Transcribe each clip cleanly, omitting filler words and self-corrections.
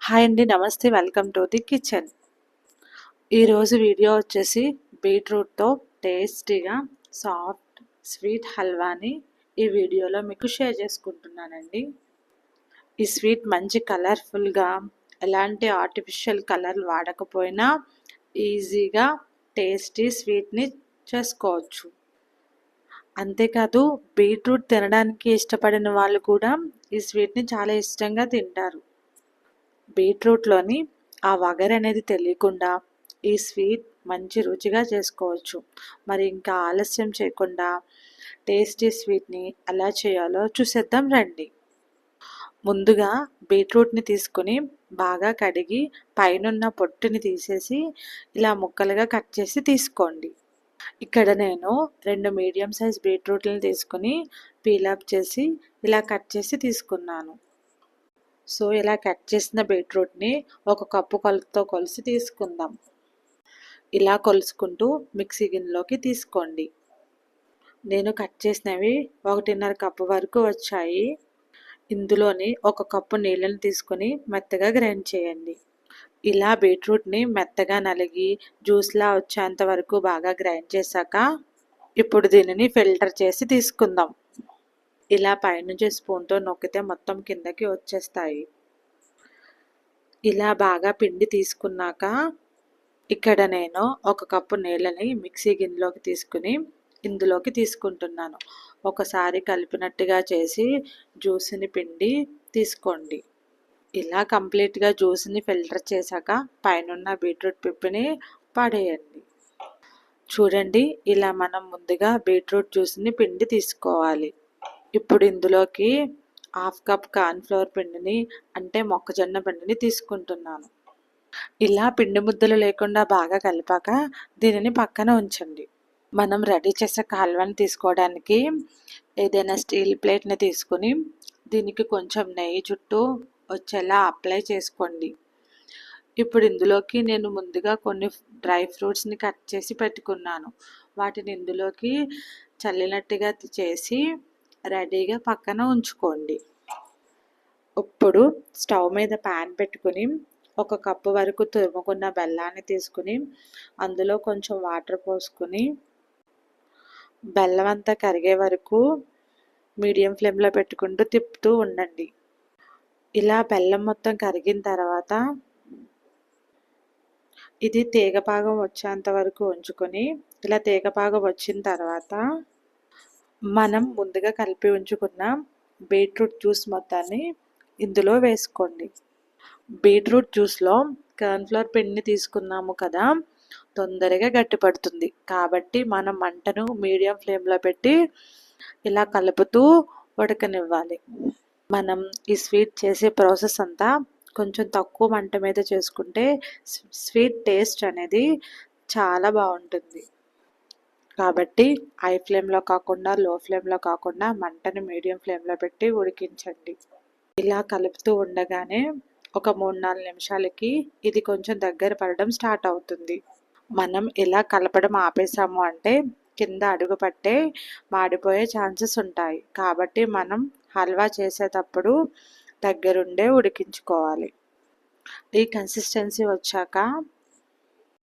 Hi అండి, నమస్తే. Welcome to the kitchen. ఈరోజు వీడియో వచ్చేసి బీట్రూట్తో టేస్టీగా సాఫ్ట్ స్వీట్ హల్వాని ఈ వీడియోలో మీకు షేర్ చేసుకుంటున్నానండి. ఈ స్వీట్ మంచి కలర్ఫుల్గా, ఎలాంటి ఆర్టిఫిషియల్ కలర్ వాడకపోయినా ఈజీగా టేస్టీ స్వీట్ని చేసుకోవచ్చు. అంతేకాదు బీట్రూట్ తినడానికి ఇష్టపడిన వాళ్ళు కూడా ఈ స్వీట్ని చాలా ఇష్టంగా తింటారు. బీట్రూట్లోని ఆ వగరు అనేది తెలియకుండా ఈ స్వీట్ మంచి రుచిగా చేసుకోవచ్చు. మరి ఇంకా ఆలస్యం చేయకుండా టేస్టీ స్వీట్ని ఎలా చేయాలో చూసేద్దాం రండి. ముందుగా బీట్రూట్ని తీసుకుని బాగా కడిగి పైనున్న పొట్టుని తీసేసి ఇలా ముక్కలుగా కట్ చేసి తీసుకోండి. ఇక్కడ నేను 2 మీడియం సైజ్ బీట్రూట్లను తీసుకుని పీలప్ చేసి ఇలా కట్ చేసి తీసుకున్నాను. సో ఇలా కట్ చేసిన బీట్రూట్ని ఒక కప్పు కొలతతో కొలిసి తీసుకుందాం. ఇలా కొలుసుకుంటూ మిక్సీ గిన్నెలోకి తీసుకోండి. నేను కట్ చేసినవి 1.5 కప్పు వరకు వచ్చాయి. ఇందులోని 1 కప్పు నీళ్ళని తీసుకొని మెత్తగా గ్రైండ్ చేయండి. ఇలా బీట్రూట్ని మెత్తగా నలిగి జ్యూస్లా వచ్చేంత వరకు బాగా గ్రైండ్ చేశాక ఇప్పుడు దీనిని ఫిల్టర్ చేసి తీసుకుందాం. ఇలా పైనుంచి స్పూన్తో నొక్కితే మొత్తం కిందకి వచ్చేస్తాయి. ఇలా బాగా పిండి తీసుకున్నాక ఇక్కడ నేను 1 కప్పు నీళ్ళని మిక్సీ గిన్నెలోకి తీసుకుని ఇందులోకి తీసుకుంటున్నాను. ఒకసారి కలిపినట్టుగా చేసి జ్యూస్ని పిండి తీసుకోండి. ఇలా కంప్లీట్గా జ్యూస్ని ఫిల్టర్ చేశాక పైనున్న బీట్రూట్ పిప్పిని పడేయండి. చూడండి, ఇలా మనం ముందుగా బీట్రూట్ జ్యూస్ని పిండి తీసుకోవాలి. ఇప్పుడు ఇందులోకి 1/2 కప్ కార్న్ఫ్లవర్ పిండిని అంటే మొక్కజొన్న పిండిని తీసుకుంటున్నాను. ఇలా పిండి ముద్దలు లేకుండా బాగా కలిపాక దీనిని పక్కన ఉంచండి. మనం రెడీ చేసే హల్వాని తీసుకోవడానికి ఏదైనా స్టీల్ ప్లేట్ని తీసుకుని దీనికి కొంచెం నెయ్యి చుట్టూ వచ్చేలా అప్లై చేసుకోండి. ఇప్పుడు ఇందులోకి నేను ముందుగా కొన్ని డ్రై ఫ్రూట్స్ని కట్ చేసి పెట్టుకున్నాను. వాటిని ఇందులోకి చల్లినట్టుగా చేసి రెడీగా పక్కన ఉంచుకోండి. ఇప్పుడు స్టవ్ మీద ప్యాన్ పెట్టుకుని 1 కప్పు వరకు తురుముకున్న బెల్లాన్ని తీసుకుని అందులో కొంచెం వాటర్ పోసుకుని బెల్లం అంతా కరిగే వరకు మీడియం ఫ్లేమ్లో పెట్టుకుంటూ తిప్పుతూ ఉండండి. ఇలా బెల్లం మొత్తం కరిగిన తర్వాత ఇది తీగపాగం వచ్చేంత వరకు ఉంచుకొని ఇలా తీగపాగం వచ్చిన తర్వాత మనం ముందుగా కలిపి ఉంచుకున్న బీట్రూట్ జ్యూస్ మొత్తాన్ని ఇందులో వేసుకోండి. బీట్రూట్ జ్యూస్లో కార్న్ఫ్లవర్ పిండిని తీసుకున్నాము కదా, తొందరగా గట్టిపడుతుంది. కాబట్టి మనం మంటను మీడియం ఫ్లేమ్లో పెట్టి ఇలా కలుపుతూ ఉడకనివ్వాలి. మనం ఈ స్వీట్ చేసే ప్రాసెస్ అంతా కొంచెం తక్కువ మంట మీద చేసుకుంటే స్వీట్ టేస్ట్ అనేది చాలా బాగుంటుంది. కాబట్టి హై ఫ్లేమ్లో కాకుండా లో ఫ్లేమ్లో కాకుండా మంటను మీడియం ఫ్లేమ్లో పెట్టి ఉడికించండి. ఇలా కలుపుతూ ఉండగానే ఒక 3-4 నిమిషాలకి ఇది కొంచెం దగ్గర పడడం స్టార్ట్ అవుతుంది. మనం ఇలా కలపడం ఆపేసాము అంటే కింద అడుగు పట్టే మాడిపోయే ఛాన్సెస్ ఉంటాయి. కాబట్టి మనం హల్వా చేసేటప్పుడు దగ్గరుండే ఉడికించుకోవాలి. ఈ కన్సిస్టెన్సీ వచ్చాక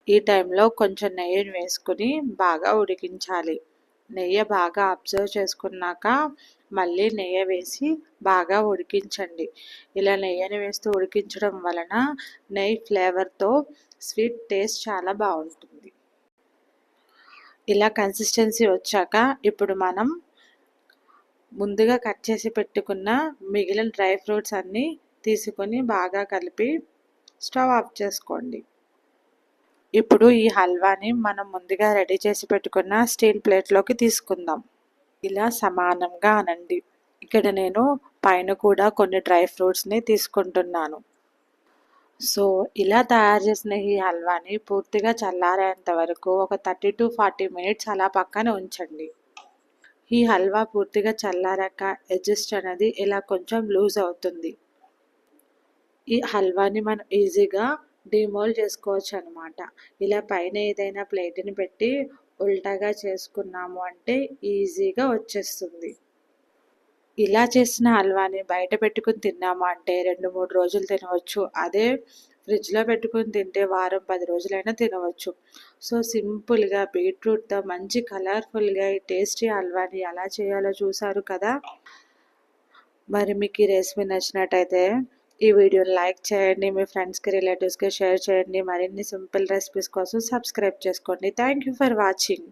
ఈ టైంలో కొంచెం నెయ్యిని వేసుకుని బాగా ఉడికించాలి. నెయ్యి బాగా అబ్జర్వ్ చేసుకున్నాక మళ్ళీ నెయ్యి వేసి బాగా ఉడికించండి. ఇలా నెయ్యిని వేస్తూ ఉడికించడం వలన నెయ్యి ఫ్లేవర్తో స్వీట్ టేస్ట్ చాలా బాగుంటుంది. ఇలా కన్సిస్టెన్సీ వచ్చాక ఇప్పుడు మనం ముందుగా కట్ చేసి పెట్టుకున్న మిగిలిన డ్రై ఫ్రూట్స్ అన్నీ తీసుకొని బాగా కలిపి స్టవ్ ఆఫ్ చేసుకోండి. ఇప్పుడు ఈ హల్వాని మనం ముందుగా రెడీ చేసి పెట్టుకున్న స్టీల్ ప్లేట్లోకి తీసుకుందాం. ఇలా సమానంగా అనండి. ఇక్కడ నేను పైన కూడా కొన్ని డ్రై ఫ్రూట్స్ని తీసుకుంటున్నాను. సో ఇలా తయారు చేసిన ఈ హల్వాని పూర్తిగా చల్లారేంత వరకు ఒక 30 to 40 మినిట్స్ అలా పక్కన ఉంచండి. ఈ హల్వా పూర్తిగా చల్లారాక అడ్జస్ట్ అనేది ఇలా కొంచెం లూజ్ అవుతుంది. ఈ హల్వాని మనం ఈజీగా డిమోల్డ్ చేసుకోవచ్చు అనమాట. ఇలా పైన ఏదైనా ప్లేట్ని పెట్టి ఉల్టాగా చేసుకున్నాము అంటే ఈజీగా వచ్చేస్తుంది. ఇలా చేసిన హల్వాని బయట పెట్టుకొని తిన్నామా అంటే 2-3 రోజులు తినవచ్చు. అదే ఫ్రిడ్జ్‌లో పెట్టుకొని తింటే వారం, 10 రోజులైనా తినవచ్చు. సో, సింపుల్‌గా బీట్రూట్‌తో మంచి కలర్‌ఫుల్‌గా ఈ టేస్టీ హల్వాని ఎలా చేయాలో చూసారు కదా! మరి మీకు ఈ రెసిపీ నచ్చినట్టయితే ఈ వీడియోని లైక్ చేయండి. మీ ఫ్రెండ్స్‌కి, రిలేటివ్స్‌కి షేర్ చేయండి. మరిన్ని సింపుల్ రెసిపీస్ కోసం సబ్స్క్రైబ్ చేసుకోండి. Thank you for watching.